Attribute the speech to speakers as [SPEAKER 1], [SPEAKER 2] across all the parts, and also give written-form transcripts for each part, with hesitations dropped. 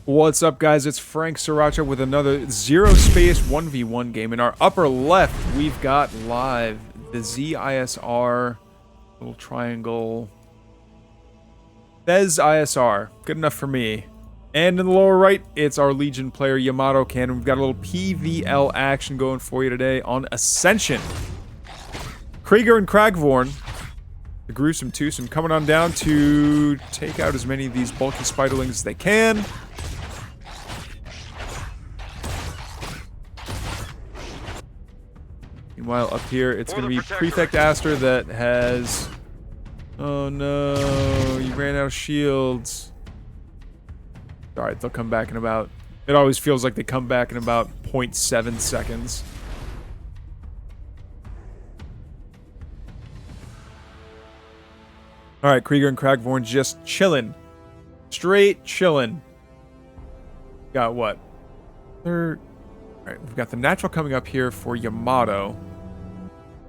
[SPEAKER 1] What's up, guys? It's Frank Sriracha with another ZeroSpace 1v1 game. In our upper left, we've got live the ZISR little triangle. Thez ISR. Good enough for me. And in the lower right, it's our Legion player Yamato Cannon. We've got a little PVL action going for you today on Ascension. Krieger and Kragvorn, the gruesome twosome, coming on down to take out as many of these bulky spiderlings as they can. Meanwhile, up here, it's going to be Prefect Aster that has... Oh no, you ran out of shields. Alright, they'll come back in about... It always feels like they come back in about 0.7 seconds. Alright, Krieger and Kragvorn just chilling. Straight chilling. Got what? Alright, we've got the natural coming up here for Yamato.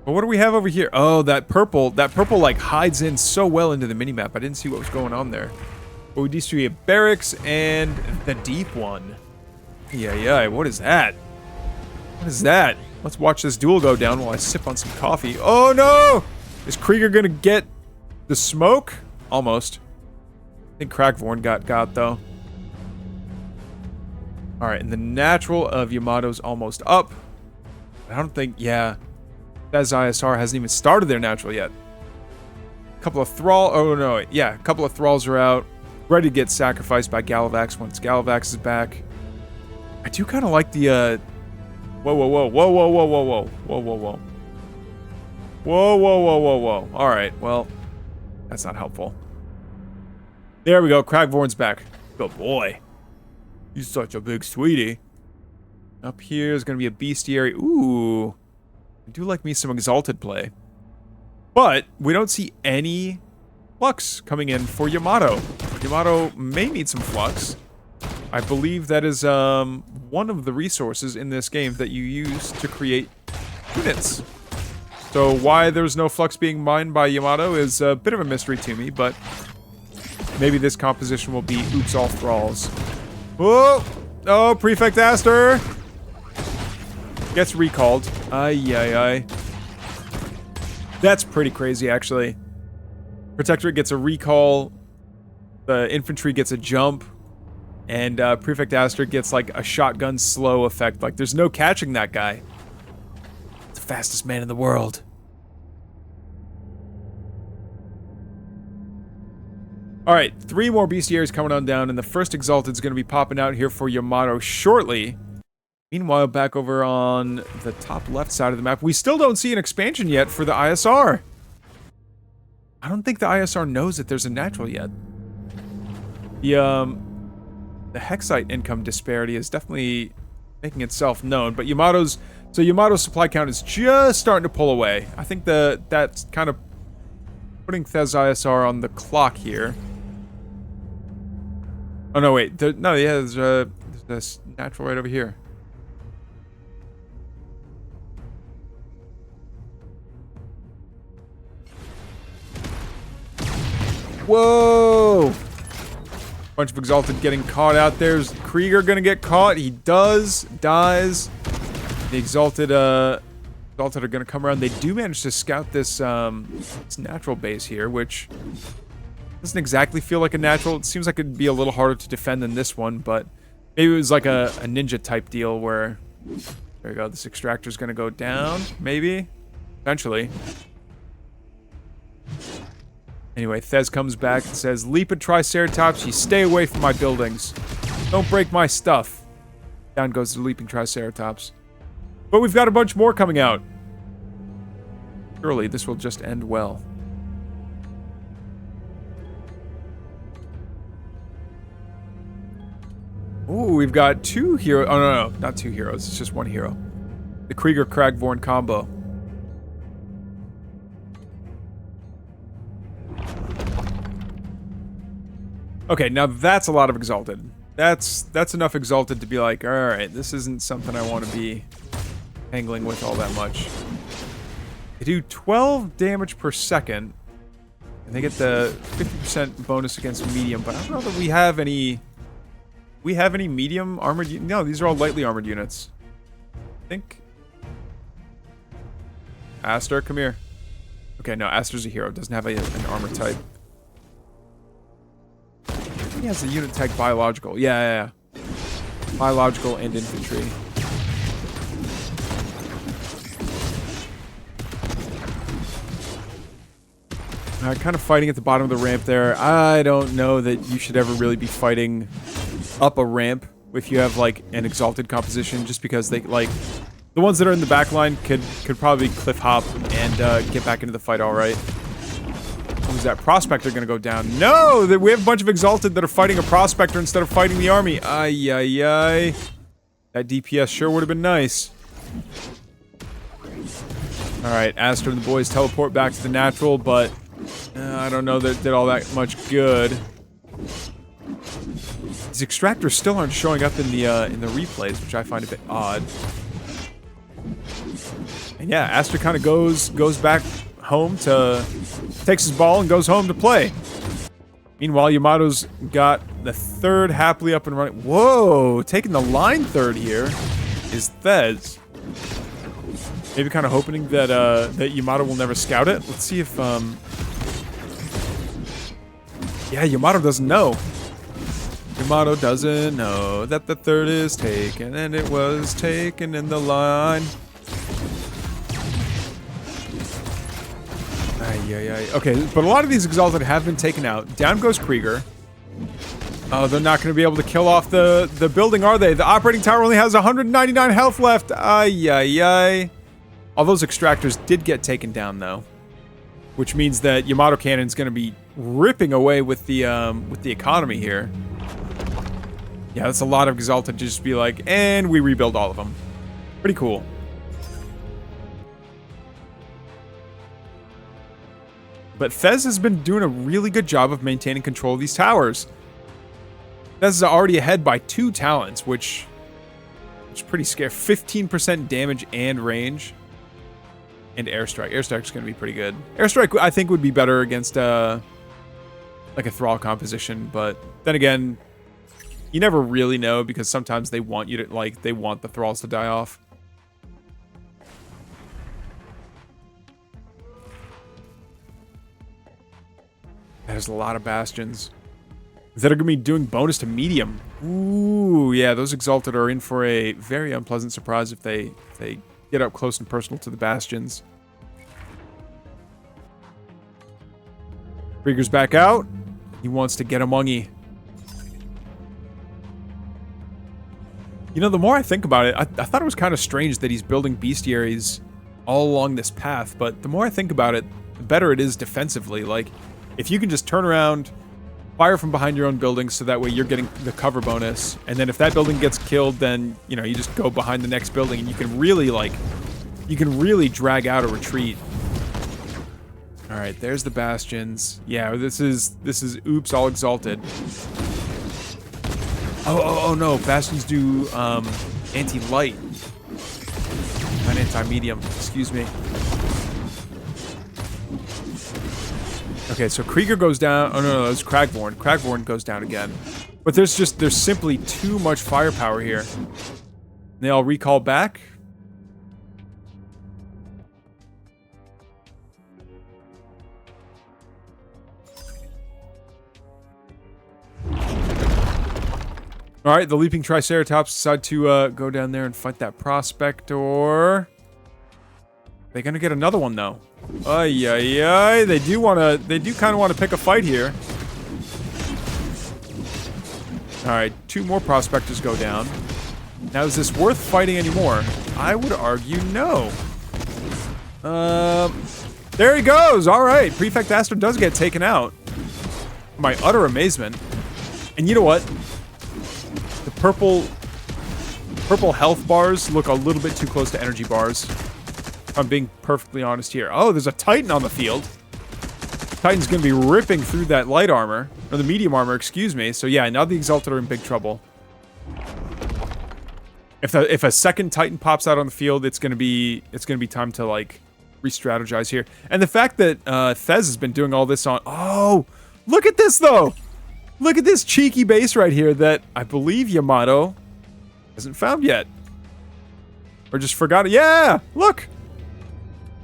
[SPEAKER 1] But what do we have over here? Oh, that purple like hides in so well into the minimap. I didn't see what was going on there. But we do see a barracks and the deep one. Yeah, what is that? What is that? Let's watch this duel go down while I sip on some coffee. Oh no! Is Krieger gonna get the smoke? Almost. I think Kragvorn got though. Alright, and the natural of Yamato's almost up. I don't think, yeah. Thez ISR hasn't even started their natural yet. A couple of thrall, oh no, yeah, a couple of thralls are out. Ready to get sacrificed by Galavax once Galavax is back. I do kind of like the, Whoa. Alright, well, that's not helpful. There we go, Kragvorn's back. Good boy. He's such a big sweetie. Up here is going to be a bestiary. Ooh. I do like me some Exalted play. But we don't see any flux coming in for Yamato. Yamato may need some flux. I believe that is one of the resources in this game that you use to create units. So why there's no flux being mined by Yamato is a bit of a mystery to me, but maybe this composition will be oops all thralls. Whoa! Oh, Prefect Aster! Gets recalled. Ay. That's pretty crazy, actually. Protectorate gets a recall. The infantry gets a jump. And Prefect Aster gets, like, a shotgun slow effect. Like, there's no catching that guy. The fastest man in the world. Alright, 3 more bestiaries coming on down, and the first Exalted's going to be popping out here for Yamato shortly. Meanwhile, back over on the top left side of the map, we still don't see an expansion yet for the ISR. I don't think the ISR knows that there's a natural yet. The Hexite income disparity is definitely making itself known, but Yamato's supply count is just starting to pull away. I think that's kind of putting Thez ISR on the clock here. Oh no, wait, there's this natural right over here. Whoa! Bunch of Exalted getting caught out there. Is Krieger gonna get caught? He does. Dies. The Exalted are gonna come around. They do manage to scout this natural base here, which doesn't exactly feel like a natural. It seems like it'd be a little harder to defend than this one, but maybe it was like a ninja type deal where... There you go. This extractor's gonna go down, maybe? Eventually. Anyway, Thez comes back and says, Leaping Triceratops, you stay away from my buildings. Don't break my stuff. Down goes the Leaping Triceratops. But we've got a bunch more coming out. Surely this will just end well. Ooh, we've got 2 heroes. Oh, no, not 2 heroes. It's just 1 hero. The Krieger-Kragvorn combo. Okay, now that's a lot of Exalted. That's enough Exalted to be like, alright, this isn't something I want to be angling with all that much. They do 12 damage per second, and they get the 50% bonus against medium, but I don't know that we have any we have any medium armored? No, these are all lightly armored units. I think. Aster, come here. Okay, no, Aster's a hero. Doesn't have an armor type. He has a unit type biological. Yeah. Biological and infantry. Kind of fighting at the bottom of the ramp there. I don't know that you should ever really be fighting up a ramp if you have like an exalted composition, just because they like the ones that are in the back line could probably cliff hop and get back into the fight all right. Who's that prospector gonna go down? No, we have a bunch of exalted that are fighting a prospector instead of fighting the army. Ay. That DPS sure would have been nice. All right, Aster and the boys teleport back to the natural, but I don't know that it did all that much good. These extractors still aren't showing up in the replays, which I find a bit odd. And yeah, Aster kind of goes back home takes his ball and goes home to play. Meanwhile, Yamato's got the third happily up and running. Whoa, taking the line third here is Thez. Maybe kind of hoping that that Yamato will never scout it. Let's see if yeah, Yamato doesn't know. Yamato doesn't know that the third is taken, and it was taken in the line. Ay. Okay, but a lot of these exalted have been taken out. Down goes Krieger. Oh, they're not going to be able to kill off the building, are they? The operating tower only has 199 health left. Ay. All those extractors did get taken down, though, which means that Yamato Cannon's going to be ripping away with the economy here. Yeah, that's a lot of exalted to just be like, and we rebuild all of them. Pretty cool. But Thez has been doing a really good job of maintaining control of these towers. Thez is already ahead by 2 talents, which is pretty scary. 15% damage and range. And Airstrike. Airstrike's going to be pretty good. Airstrike, I think, would be better against like a Thrall composition. But then again, you never really know, because sometimes they want you to, like, they want the Thralls to die off. There's a lot of bastions that are going to be doing bonus to medium. Ooh, yeah, those exalted are in for a very unpleasant surprise if they get up close and personal to the bastions. Krieger's back out. He wants to get a mungie. You know, the more I think about it, I thought it was kind of strange that he's building bestiaries all along this path, but the more I think about it, the better it is defensively. Like, if you can just turn around, fire from behind your own buildings, so that way you're getting the cover bonus, and then if that building gets killed, then, you know, you just go behind the next building, and you can really, like, drag out a retreat. All right, there's the bastions. Yeah, this is oops, all exalted. Oh no, bastions do anti-light, not anti-medium. Excuse me. Okay, so Krieger goes down. Oh no, it's Cragvorn. Cragvorn goes down again. But there's simply too much firepower here. They all recall back. All right, the leaping Triceratops decide to go down there and fight that prospector. They're gonna get another one though. Ay. They do kind of want to pick a fight here. All right, 2 more prospectors go down. Now, is this worth fighting anymore? I would argue no. There he goes. All right, Prefect Aster does get taken out. My utter amazement. And you know what? The purple health bars look a little bit too close to energy bars. If I'm being perfectly honest here. Oh, there's a Titan on the field. Titan's going to be ripping through that light armor, or the medium armor, excuse me. So yeah, now the Exalted are in big trouble. If a second Titan pops out on the field, it's going to be time to, like, re-strategize here. And the fact that Thez has been doing all this on... Oh, look at this though. Look at this cheeky base right here that I believe Yamato hasn't found yet. Or just forgot it. Yeah, look.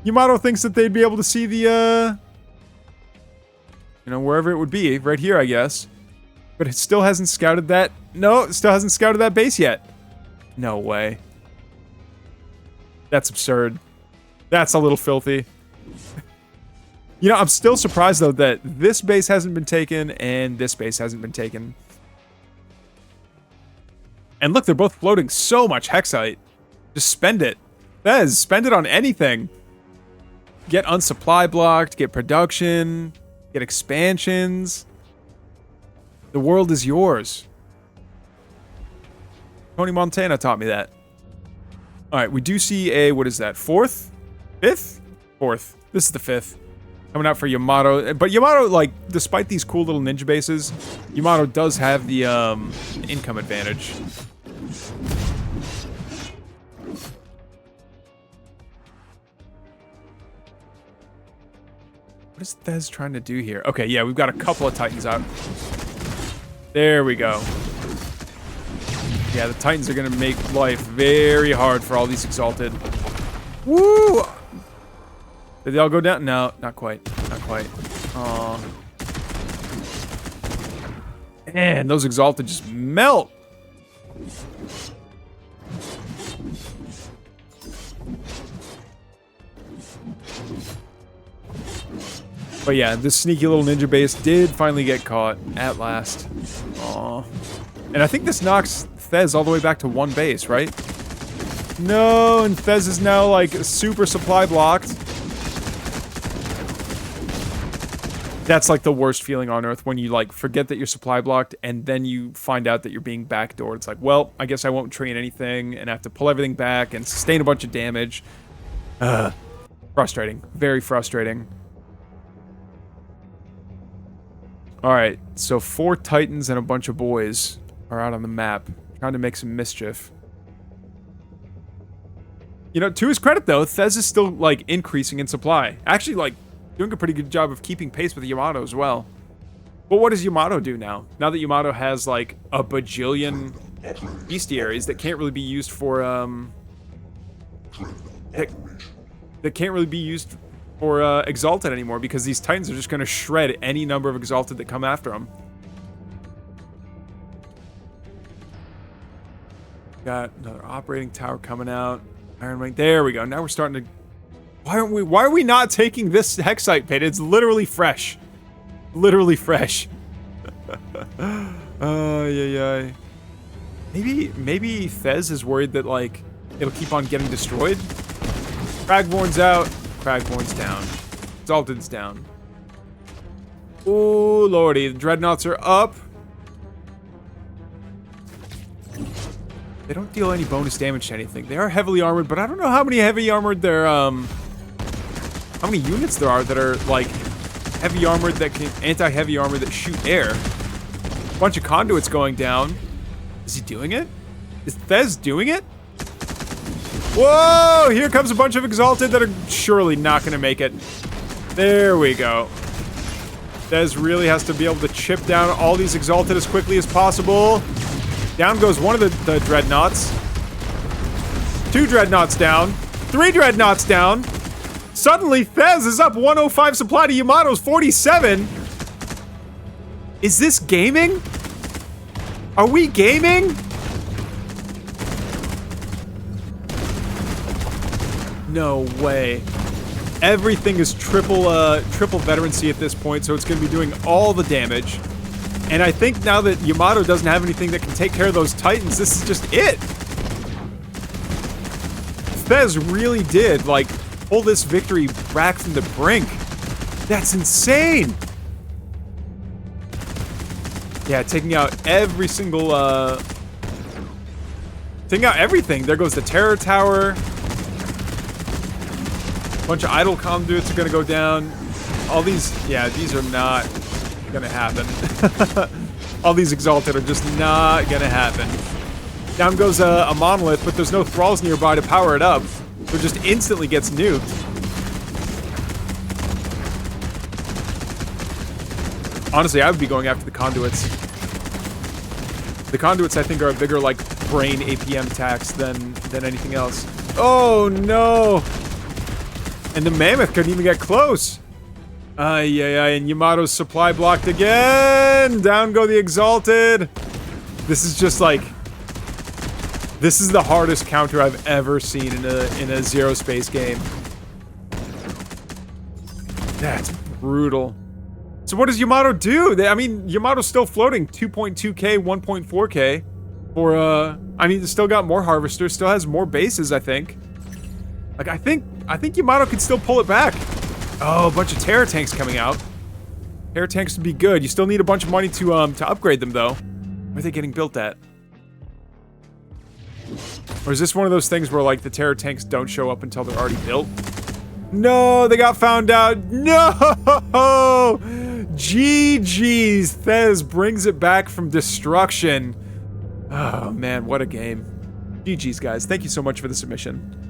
[SPEAKER 1] Yamato thinks that they'd be able to see the, you know, wherever it would be. Right here, I guess. But it still hasn't scouted that. No, it still hasn't scouted that base yet. No way. That's absurd. That's a little filthy. You know, I'm still surprised, though, that this base hasn't been taken and this base hasn't been taken. And look, they're both floating so much Hexite. Just spend it. Fez, spend it on anything. Get unsupply blocked, get production, get expansions. The world is yours. Tony Montana taught me that. Alright, we do see a, what is that, 4th? 5th? 4th. This is the 5th. Coming out for Yamato. But Yamato, like, despite these cool little ninja bases, Yamato does have the income advantage. What is Thez trying to do here? Okay, yeah, we've got a couple of Titans out. There we go. Yeah, the Titans are going to make life very hard for all these Exalted. Woo! Did they all go down? No, not quite. Not quite. Aw. Man, those Exalted just melt. But yeah, this sneaky little ninja base did finally get caught at last. Aw. And I think this knocks Thez all the way back to 1 base, right? No, and Thez is now, like, super supply blocked. That's, like, the worst feeling on Earth when you, like, forget that you're supply blocked and then you find out that you're being backdoored. It's like, well, I guess I won't train anything and have to pull everything back and sustain a bunch of damage. Frustrating. Very frustrating. Alright, so 4 Titans and a bunch of boys are out on the map, trying to make some mischief. You know, to his credit, though, Thez is still, like, increasing in supply. Actually, like, doing a pretty good job of keeping pace with Yamato as well. But what does Yamato do now? Now that Yamato has, like, a bajillion bestiaries that can't really be used for, that can't really be used for, Exalted anymore, because these Titans are just going to shred any number of Exalted that come after them. Got another operating tower coming out. Iron Ring. There we go. Now we're starting to... Why are we not taking this Hexite pit? It's literally fresh. Literally fresh. Yeah. Maybe Thez is worried that, like, it'll keep on getting destroyed. Cragvorn's out. Cragvorn's down. Exalted's down. Oh lordy, the Dreadnoughts are up. They don't deal any bonus damage to anything. They are heavily armored, but I don't know how many heavy armored there, how many units there are that are, like, heavy armored that can, anti-heavy armor that shoot air. A bunch of conduits going down. Is he doing it? Is Thez doing it? Whoa! Here comes a bunch of Exalted that are surely not going to make it. There we go. Thez really has to be able to chip down all these Exalted as quickly as possible. Down goes one of the Dreadnoughts. 2 Dreadnoughts down. 3 Dreadnoughts down. Suddenly, Thez is up 105 supply to Yamato's 47. Is this gaming? Are we gaming? No way. Everything is triple veterancy at this point, so it's going to be doing all the damage. And I think now that Yamato doesn't have anything that can take care of those Titans, this is just it. Thez really did, like, pull this victory back from the brink. That's insane. Yeah, taking out every single, taking out everything. There goes the Terror Tower. Bunch of idle conduits are gonna go down. All these, yeah, these are not gonna happen. All these Exalted are just not gonna happen. Down goes a Monolith, but there's no Thralls nearby to power it up. So it just instantly gets nuked. Honestly, I would be going after the conduits. The conduits, I think, are a bigger, like, brain APM tax than anything else. Oh, no! And the mammoth couldn't even get close. And Yamato's supply blocked again! Down go the Exalted! This is just, like... This is the hardest counter I've ever seen in a ZeroSpace game. That's brutal. So what does Yamato do? I mean, Yamato's still floating 2.2k, 1.4k. For, I mean, still got more harvesters, still has more bases, I think. Like, I think Yamato could still pull it back. Oh, a bunch of Terror tanks coming out. Terror tanks would be good. You still need a bunch of money to upgrade them, though. Where are they getting built at? Or is this one of those things where, like, the Terror tanks don't show up until they're already built? No, they got found out. No! GG's. Thez brings it back from destruction. Oh, man, what a game. GG's, guys. Thank you so much for the submission.